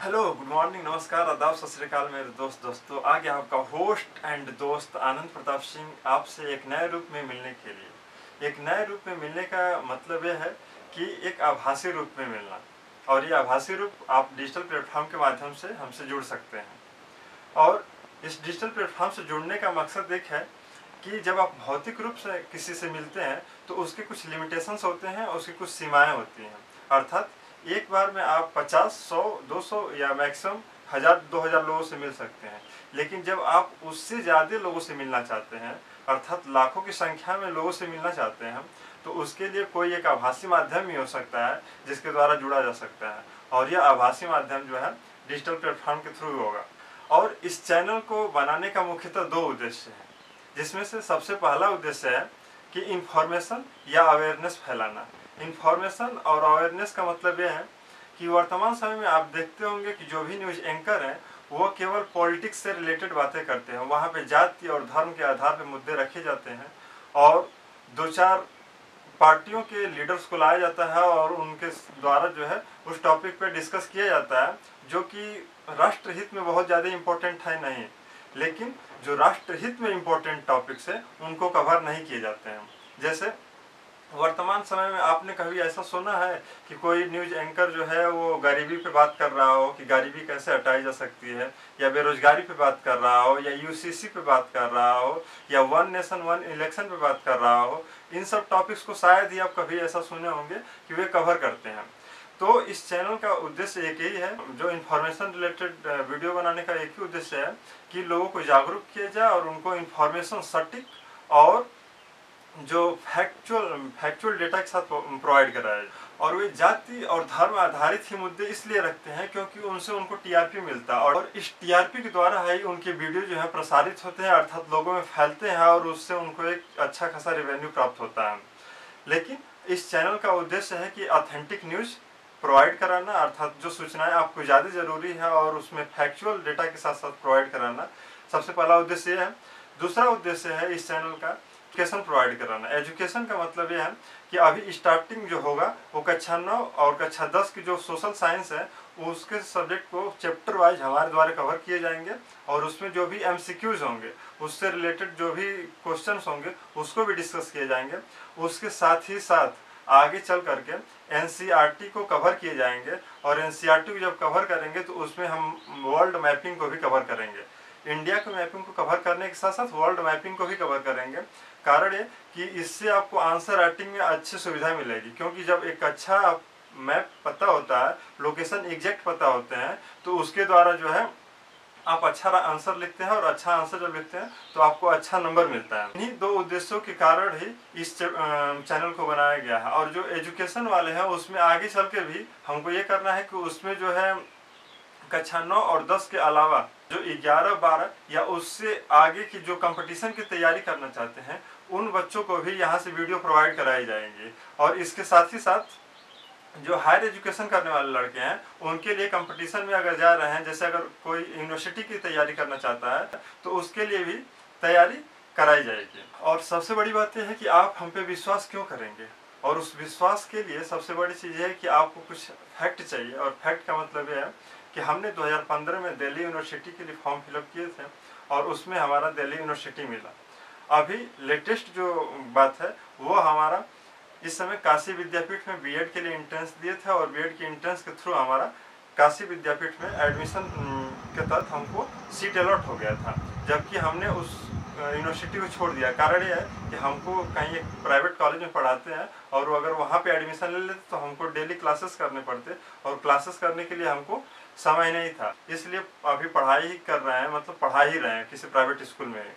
Hello, good morning, नमस्कार, आदाब, सत श्री अकाल मेरे दोस्तों। आ गया आपका होस्ट एंड दोस्त आनंद प्रताप सिंह आपसे एक नए रूप में मिलने के लिए। एक नए रूप में मिलने का मतलब यह है कि एक आभासी रूप में मिलना, और ये आभासी रूप आप डिजिटल प्लेटफॉर्म के माध्यम से हमसे जुड़ सकते हैं। और इस डिजिटल प्लेटफॉर्म से जुड़ने का मकसद एक है कि जब आप भौतिक रूप से किसी से मिलते हैं तो उसके कुछ लिमिटेशंस होते हैं, उसकी कुछ सीमाएं होती हैं। अर्थात एक बार में आप 50, 100, 200 या मैक्सिमम 1000, 2000 लोगों से मिल सकते हैं। लेकिन जब आप उससे ज़्यादा लोगों से मिलना चाहते हैं, अर्थात लाखों की संख्या में लोगों से मिलना चाहते हैं, तो उसके लिए कोई एक आभासी माध्यम ही हो सकता है जिसके द्वारा जुड़ा जा सकता है। और यह आभासी माध्यम जो है डिजिटल प्लेटफॉर्म के थ्रू होगा। और इस चैनल को बनाने का मुख्यतः दो उद्देश्य हैं, जिसमें से सबसे पहला उद्देश्य है कि इन्फॉर्मेशन या अवेयरनेस फैलाना। इन्फॉर्मेशन और अवेयरनेस का मतलब यह है कि वर्तमान समय में आप देखते होंगे कि जो भी न्यूज एंकर हैं वो केवल पॉलिटिक्स से रिलेटेड बातें करते हैं। वहाँ पे जाति और धर्म के आधार पर मुद्दे रखे जाते हैं और दो चार पार्टियों के लीडर्स को लाया जाता है और उनके द्वारा जो है उस टॉपिक पे डिस्कस किया जाता है, जो कि राष्ट्रहित में बहुत ज़्यादा इम्पोर्टेंट है नहीं। लेकिन जो राष्ट्रहित में इम्पोर्टेंट टॉपिक्स है उनको कवर नहीं किए जाते हैं। जैसे वर्तमान समय में आपने कभी ऐसा सुना है कि कोई न्यूज एंकर जो है वो गरीबी पे बात कर रहा हो कि गरीबी कैसे हटाई जा सकती है, या बेरोजगारी पे बात कर रहा हो, या यूसीसी पे बात कर रहा हो, या वन नेशन वन इलेक्शन पे बात कर रहा हो? इन सब टॉपिक्स को शायद ही आप कभी ऐसा सुने होंगे कि वे कवर करते हैं। तो इस चैनल का उद्देश्य एक ही है, जो इन्फॉर्मेशन रिलेटेड वीडियो बनाने का एक ही उद्देश्य है कि लोगों को जागरूक किया जाए और उनको इन्फॉर्मेशन सटीक और जो फैक्चुअल डेटा के साथ प्रोवाइड कराया। और वे जाति और धर्म आधारित ही मुद्दे इसलिए रखते हैं क्योंकि उनसे उनको टीआरपी मिलता है, और इस टीआरपी के द्वारा ही उनके वीडियो जो है प्रसारित होते हैं, अर्थात लोगों में फैलते हैं और उससे उनको एक अच्छा खासा रेवेन्यू प्राप्त होता है। लेकिन इस चैनल का उद्देश्य है कि ऑथेंटिक न्यूज प्रोवाइड कराना, अर्थात जो सूचनाएं आपको ज़्यादा जरूरी है और उसमें फैक्चुअल डेटा के साथ साथ प्रोवाइड कराना सबसे पहला उद्देश्य है। दूसरा उद्देश्य है इस चैनल का एजुकेशन प्रोवाइड कराना। एजुकेशन का मतलब यह है कि अभी स्टार्टिंग जो होगा वो कक्षा 9 और कक्षा 10 की जो सोशल साइंस है उसके सब्जेक्ट को चैप्टर वाइज हमारे द्वारा कवर किए जाएंगे, और उसमें जो भी एमसीक्यूज होंगे उससे रिलेटेड जो भी क्वेश्चंस होंगे उसको भी डिस्कस किए जाएंगे। उसके साथ ही साथ आगे चल करके एनसीईआरटी को कवर किए जाएंगे, और एनसीईआरटी को जब कवर करेंगे तो उसमें हम वर्ल्ड मैपिंग को भी कवर करेंगे। इंडिया के मैपिंग को कवर करने के साथ साथ वर्ल्ड मैपिंग को भी कवर करेंगे। कारण ये कि इससे आपको आंसर राइटिंग में अच्छी सुविधा मिलेगी, क्योंकि जब एक अच्छा मैप पता होता है, लोकेशन एग्जैक्ट पता होते हैं, तो उसके द्वारा जो है आप अच्छा आंसर लिखते हैं, और अच्छा आंसर जब लिखते हैं तो आपको अच्छा नंबर मिलता है। इन्हीं दो उद्देश्यों के कारण ही इस चैनल को बनाया गया है। और जो एजुकेशन वाले हैं उसमें आगे चल के भी हमको ये करना है कि उसमें जो है कक्षा 9 और 10 के अलावा जो 11, 12 या उससे आगे की जो कंपटीशन की तैयारी करना चाहते हैं उन बच्चों को भी यहाँ से वीडियो प्रोवाइड कराई जाएंगी। और इसके साथ ही साथ जो हायर एजुकेशन करने वाले लड़के हैं उनके लिए कंपटीशन में अगर जा रहे हैं, जैसे अगर कोई यूनिवर्सिटी की तैयारी करना चाहता है तो उसके लिए भी तैयारी कराई जाएगी। और सबसे बड़ी बात यह है कि आप हम पे विश्वास क्यों करेंगे, और उस विश्वास के लिए सबसे बड़ी चीज़ है कि आपको कुछ फैक्ट चाहिए। और फैक्ट का मतलब यह है कि हमने 2015 में दिल्ली यूनिवर्सिटी के लिए फॉर्म फिलअप किए थे और उसमें हमारा दिल्ली यूनिवर्सिटी मिला। अभी लेटेस्ट जो बात है वो हमारा इस समय काशी विद्यापीठ में बीएड के लिए एंट्रेंस दिए थे, और बीएड की एंट्रेंस के थ्रू हमारा काशी विद्यापीठ में एडमिशन के तहत हमको सीट अलॉट हो गया था, जबकि हमने उस यूनिवर्सिटी को छोड़ दिया। कारण यह है कि हमको कहीं एक प्राइवेट कॉलेज में पढ़ाते हैं और वो अगर वहाँ पे एडमिशन ले लेते तो हमको डेली क्लासेस करने पड़ते, और क्लासेस करने के लिए हमको समय नहीं था। इसलिए अभी पढ़ाई ही कर रहे हैं, मतलब पढ़ा ही रहे हैं किसी प्राइवेट स्कूल में,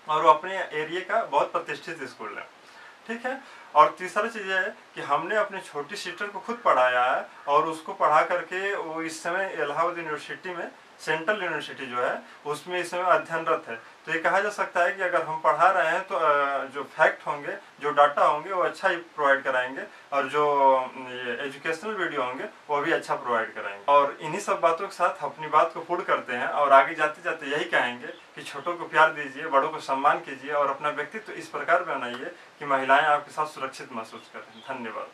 और वो अपने एरिया का बहुत प्रतिष्ठित स्कूल है। ठीक है। और तीसरा चीज़ है कि हमने अपने छोटी सिस्टर को खुद पढ़ाया है, और उसको पढ़ा करके वो इस समय इलाहाबाद यूनिवर्सिटी में, सेंट्रल यूनिवर्सिटी जो है उसमें इस समय अध्ययनरत है। तो ये कहा जा सकता है कि अगर हम पढ़ा रहे हैं तो जो फैक्ट होंगे, जो डाटा होंगे वो अच्छा ही प्रोवाइड कराएंगे, और जो एजुकेशनल वीडियो होंगे वो भी अच्छा प्रोवाइड कराएंगे। और इन्हीं सब बातों के साथ अपनी बात को पूर्ण करते हैं, और आगे जाते जाते यही कहेंगे कि छोटों को प्यार दीजिए, बड़ों को सम्मान कीजिए, और अपना व्यक्तित्व इस प्रकार बनाइए कि महिलाएं आपके साथ सुरक्षित महसूस करें। धन्यवाद।